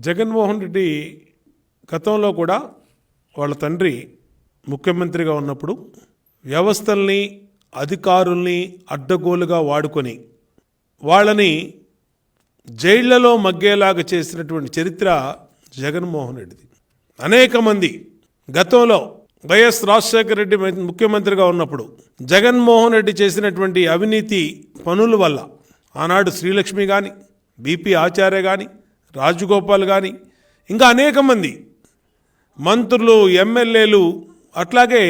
జగన్మోహన్ రెడ్డి గతంలో కూడా వాళ్ళ తండ్రి ముఖ్యమంత్రిగా ఉన్నప్పుడు వ్యవస్థల్ని అధికారుల్ని అడ్డగోలుగా వాడుకొని వాళ్ళని జైళ్లలో మగ్గేలాగా చేసినటువంటి చరిత్ర జగన్మోహన్ రెడ్డిది. అనేక మంది గతంలో వైఎస్ రాజశేఖర రెడ్డి ముఖ్యమంత్రిగా ఉన్నప్పుడు జగన్మోహన్ రెడ్డి చేసినటువంటి అవినీతి పనుల వల్ల ఆనాడు శ్రీలక్ష్మి కానీ, బీపీ ఆచార్య కానీ, రాజగోపాల్ కానీ, ఇంకా అనేక మంది మంత్రులు, ఎమ్మెల్యేలు, అట్లాగే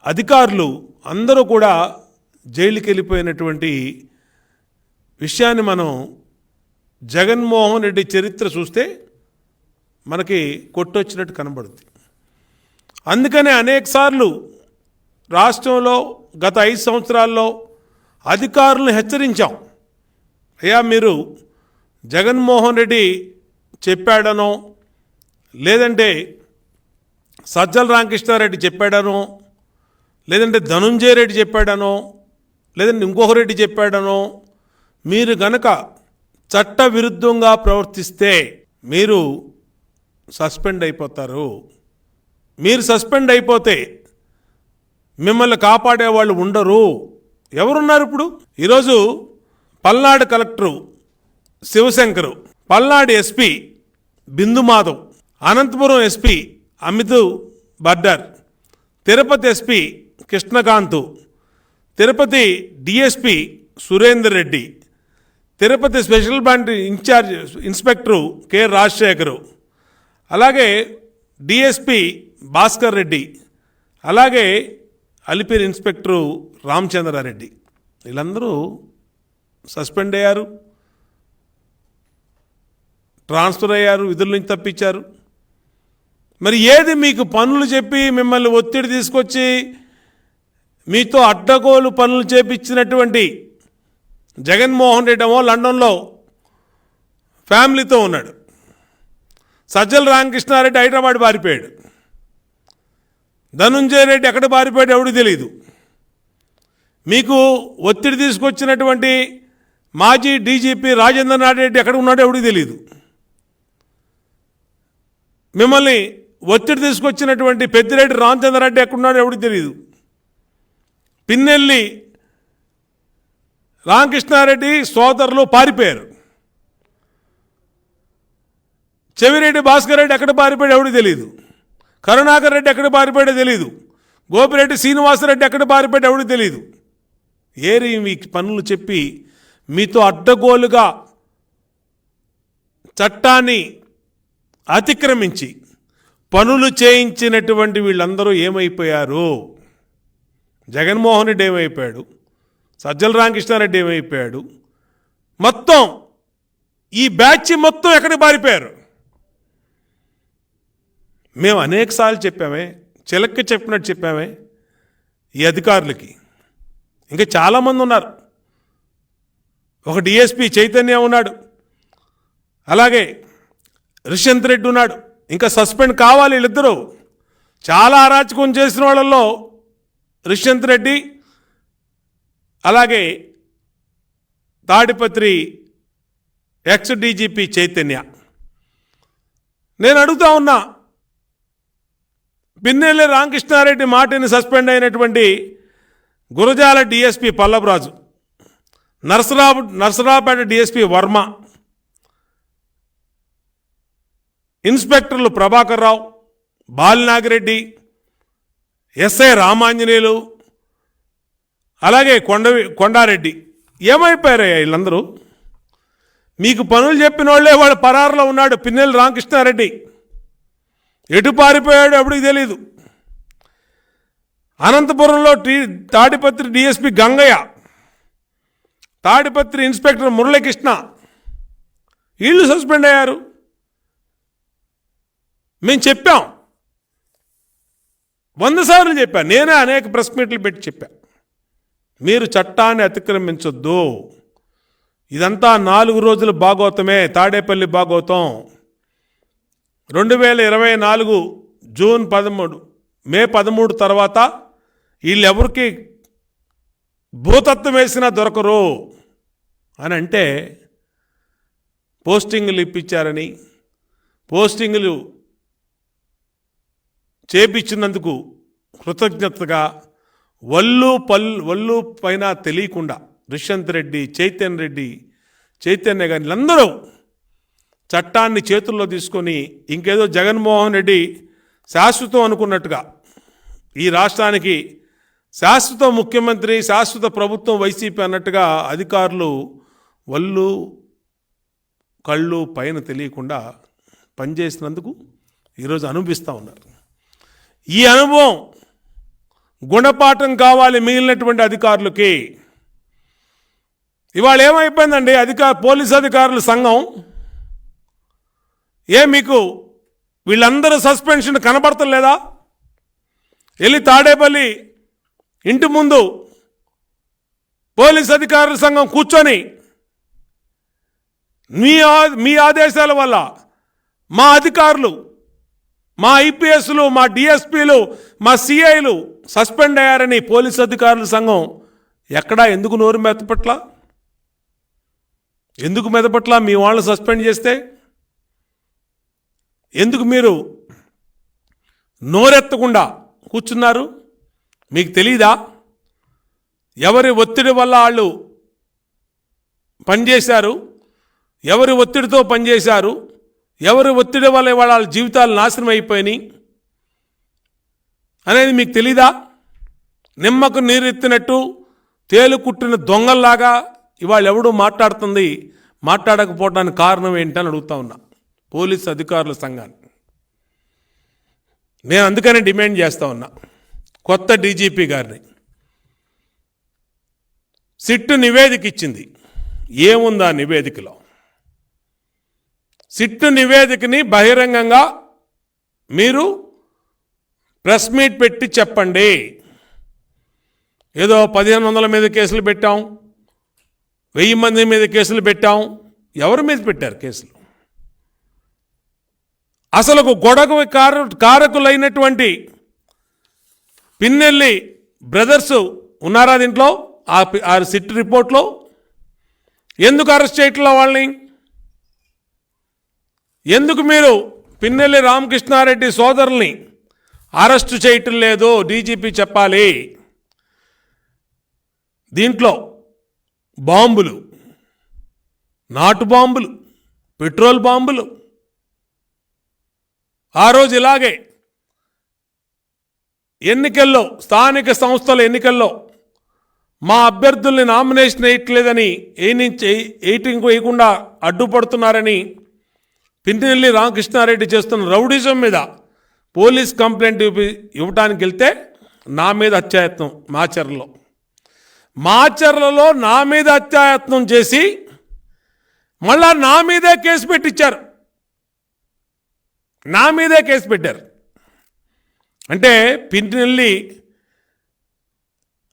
అధికారులు అందరూ కూడా జైలుకి వెళ్ళిపోయినటువంటి విషయాన్ని మనం జగన్మోహన్ రెడ్డి చరిత్ర చూస్తే మనకి కొట్టొచ్చినట్టు కనబడుతుంది. అందుకనే అనేకసార్లు రాష్ట్రంలో గత 5 సంవత్సరాల్లో అధికారులను హెచ్చరించాం. అయ్యా, మీరు జగన్మోహన్ రెడ్డి చెప్పాడనో, లేదంటే సజ్జల రామకృష్ణారెడ్డి చెప్పాడనో, లేదంటే ధనుంజయ రెడ్డి చెప్పాడనో, లేదంటే ఇంకొక రెడ్డి చెప్పాడనో, మీరు గనక చట్ట విరుద్ధంగా ప్రవర్తిస్తే మీరు సస్పెండ్ అయిపోతారు. మీరు సస్పెండ్ అయిపోతే మిమ్మల్ని కాపాడేవాళ్ళు ఉండరు. ఎవరున్నారు ఇప్పుడు? ఈరోజు Palnadu collector Shivashankar, Palnadu SP Bindu Madhav, Anantapuram SP Amit Bardar, Tirupati SP Krishnakanth, Tirupati DSP Surender Reddy, Tirupati special branch incharge inspector K Rajasekhar, అలాగే డిఎస్పీ భాస్కర్ రెడ్డి, అలాగే అలిపిరి ఇన్స్పెక్టరు రామచంద్రారెడ్డి, వీళ్ళందరూ సస్పెండ్ అయ్యారు, ట్రాన్స్ఫర్ అయ్యారు, విధుల నుంచి తప్పించారు. మరి ఏది మీకు పనులు చెప్పి మిమ్మల్ని ఒత్తిడి తీసుకొచ్చి మీతో అడ్డగోలు పనులు చేపించినటువంటి జగన్మోహన్ రెడ్డి ఏమో లండన్లో ఫ్యామిలీతో ఉన్నాడు. సజ్జల రామకృష్ణారెడ్డి హైదరాబాద్ పారిపోయాడు. ధనుంజయ రెడ్డి ఎక్కడ పారిపోయాడు ఎవడికి తెలియదు. మీకు ఒత్తిడి తీసుకొచ్చినటువంటి మాజీ డీజీపీ రాజేంద్రనాథ్ రెడ్డి ఎక్కడ ఉన్నాడో ఎవడికి తెలియదు. మిమ్మల్ని ఒత్తిడి తీసుకొచ్చినటువంటి పెద్దిరెడ్డి రామచంద్రారెడ్డి ఎక్కడున్నాడో ఎవడికి తెలియదు. పిన్నెల్లి రామకృష్ణారెడ్డి సోదరులు పారిపోయారు. చెవిరెడ్డి భాస్కర్ రెడ్డి ఎక్కడ పారిపోయాడు ఎవడికి తెలియదు. కరుణాకర్ రెడ్డి ఎక్కడ పారిపోయాడో తెలియదు. గోపిరెడ్డి శ్రీనివాసరెడ్డి ఎక్కడ పారిపోయాడో ఎవడికి తెలియదు. ఏరి మీ పనులు చెప్పి మీతో అడ్డగోలుగా చట్టాన్ని అతిక్రమించి పనులు చేయించినటువంటి వీళ్ళందరూ ఏమైపోయారు? జగన్మోహన్ రెడ్డి ఏమైపోయాడు? సజ్జల రామకృష్ణారెడ్డి ఏమైపోయాడు? మొత్తం ఈ బ్యాచ్ మొత్తం ఎక్కడికి పారిపోయారు? మేము అనేకసార్లు చెప్పామే, చిలక్కి చెప్పినట్టు చెప్పామే ఈ అధికారులకి. ఇంకా చాలామంది ఉన్నారు. ఒక డిఎస్పీ చైతన్య ఉన్నాడు, అలాగే రిషంత్ రెడ్డి ఉన్నాడు. ఇంకా సస్పెండ్ కావాలి వీళ్ళిద్దరూ. చాలా అరాచకం చేసిన వాళ్ళల్లో రిషంత్ రెడ్డి, అలాగే తాడిపత్రి ఎక్స్ డీజీపీ చైతన్య. నేను అడుగుతా ఉన్నా, పిన్నెల్లి రామకృష్ణారెడ్డి మాటిని సస్పెండ్ అయినటువంటి Gurazala DSP Pallavaraju, Narasaraopet DSP Varma, ఇన్స్పెక్టర్లు Prabhakar Rao, Balinagireddy, SI Ramanjaneyulu, అలాగే కొండారెడ్డి ఏమైపోయారయ్యా వీళ్ళందరూ? మీకు పనులు చెప్పిన వాళ్ళే వాడు పరారులో ఉన్నాడు. పిన్నెల్లి రామకృష్ణారెడ్డి ఎటు పారిపోయాడు ఎవడికి తెలీదు. అనంతపురంలో తాడిపత్రి డిఎస్పీ గంగయ్య, తాడిపత్రి ఇన్స్పెక్టర్ మురళీకృష్ణ, వీళ్ళు సస్పెండ్ అయ్యారు. మేము చెప్పాం, 100 సార్లు చెప్పాను. నేనే అనేక ప్రెస్ మీట్లు పెట్టి చెప్పాను, మీరు చట్టాన్ని అతిక్రమించొద్దు. ఇదంతా 4 రోజుల భాగవతమే, తాడేపల్లి భాగవతం. 2024 జూన్ 13, మే 13 తర్వాత వీళ్ళెవరికి భూతత్వం వేసినా దొరకరు అని అంటే పోస్టింగ్లు ఇప్పించారని, పోస్టింగులు చేపించినందుకు కృతజ్ఞతగా వల్లు పైన తెలియకుండా దుష్యంత్ రెడ్డి, చైతన్య గారి వీళ్ళందరూ చట్టాన్ని చేతుల్లో తీసుకొని ఇంకేదో జగన్మోహన్ రెడ్డి శాశ్వతం అనుకున్నట్టుగా ఈ రాష్ట్రానికి శాశ్వత ముఖ్యమంత్రి, శాశ్వత ప్రభుత్వం వైసీపీ అన్నట్టుగా అధికారులు వల్లు కళ్ళు పైన తెలియకుండా పనిచేసినందుకు ఈరోజు అనుభవిస్తూ ఉన్నారు. ఈ అనుభవం గుణపాఠం కావాలి మిగిలినటువంటి అధికారులకి. ఇవాళ ఏమైపోయిందండి, పోలీస్ అధికారుల సంఘం మీకు వీళ్ళందరూ సస్పెన్షన్ కనబడతలేదా? వెళ్ళి తాడేపల్లి ఇంటి ముందు పోలీస్ అధికారుల సంఘం కూర్చొని మీ ఆదేశాల వల్ల మా అధికారులు, మా ఐపీఎస్లు, మా డిఎస్పీలు, మా సిఐలు సస్పెండ్ అయ్యారని పోలీస్ అధికారుల సంఘం ఎందుకు నోరు మెదపట్లా? ఎందుకు మెదపట్లా? మీ వాళ్ళని సస్పెండ్ చేస్తే ఎందుకు మీరు నోరెత్తకుండా కూర్చున్నారు? మీకు తెలీదా ఎవరి ఒత్తిడి వల్ల వాళ్ళు పనిచేశారు, ఎవరి ఒత్తిడితో పనిచేశారు, ఎవరి ఒత్తిడి వల్ల వాళ్ళ జీవితాలు నాశనం అయిపోయినాయి అనేది మీకు తెలీదా? నిమ్మకు నీరెత్తినట్టు తేలు కుట్టిన దొంగల్లాగా ఇవాళ ఎవడు మాట్లాడకపోవడానికి కారణం ఏంటని అడుగుతా ఉన్నా పోలీస్ అధికారుల సంఘాన్ని. నేను అందుకనే డిమాండ్ చేస్తూ ఉన్నా కొత్త డీజీపీ గారిని. సిట్ నివేదిక ఇచ్చింది, ఏముందా నివేదికలో? సిట్ నివేదికని బహిరంగంగా మీరు ప్రెస్ మీట్ పెట్టి చెప్పండి. ఏదో 1500 మీద కేసులు పెట్టాం, 1000 మంది మీద కేసులు పెట్టాం. ఎవరి మీద పెట్టారు కేసులు? అసలు గొడవ కారకులైనటువంటి పిన్నెల్లి బ్రదర్స్ ఉన్నారా దీంట్లో? ఆ సిట్ రిపోర్ట్లో ఎందుకు అరెస్ట్ చేయట్లా వాళ్ళని? ఎందుకు మీరు పిన్నెల్లి రామకృష్ణారెడ్డి సోదరుల్ని అరెస్టు చేయటం లేదు? డీజీపీ చెప్పాలి. దీంట్లో బాంబులు, నాటు బాంబులు, పెట్రోల్ బాంబులు. ఆ రోజు ఇలాగే ఎన్నికల్లో, స్థానిక సంస్థల ఎన్నికల్లో మా అభ్యర్థుల్ని నామినేషన్ వేయట్లేదని వేయకుండా అడ్డుపడుతున్నారని పిన్నెల్లి రామకృష్ణారెడ్డి చేస్తున్న రౌడిజం మీద పోలీస్ కంప్లైంట్ ఇవ్వడానికి వెళ్తే నా మీద హత్యాయత్నం మాచర్లలో నా మీద హత్యాయత్నం చేసి మళ్ళా నా మీదే కేసు పెట్టించారు. నా మీదే కేసు పెట్టారు. అంటే పిన్నెల్లి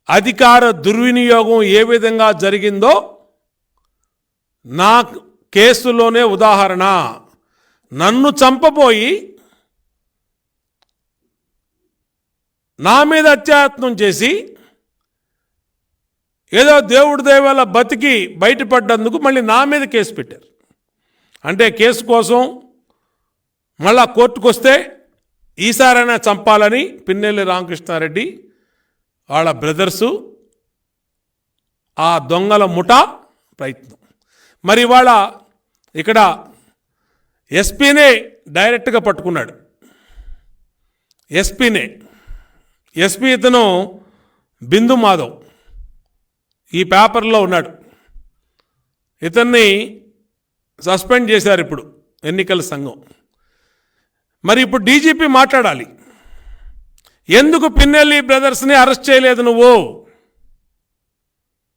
అధికార దుర్వినియోగం ఏ విధంగా జరిగిందో నా కేసులోనే ఉదాహరణ. నన్ను చంపబోయి నా మీద హత్యాయత్నం చేసి ఏదో దేవుడి దయ వల్ల బతికి బయటపడ్డందుకు మళ్ళీ నా మీద కేసు పెట్టారు. అంటే కేసు కోసం మళ్ళా కోర్టుకు వస్తే ఈసారైనా చంపాలని పిన్నెల్లి రామకృష్ణారెడ్డి వాళ్ళ బ్రదర్సు, ఆ దొంగల ముఠా ప్రయత్నం. మరి ఇవాళ ఇక్కడ ఎస్పీనే డైరెక్ట్గా పట్టుకున్నాడు. ఎస్పీ ఇతను బిందు మాధవ్ ఈ పేపర్లో ఉన్నాడు. ఇతన్ని సస్పెండ్ చేశారు ఇప్పుడు ఎన్నికల సంఘం. మరి ఇప్పుడు డీజీపీ మాట్లాడాలి. ఎందుకు పిన్నెల్లి బ్రదర్స్ని అరెస్ట్ చేయలేదు నువ్వు?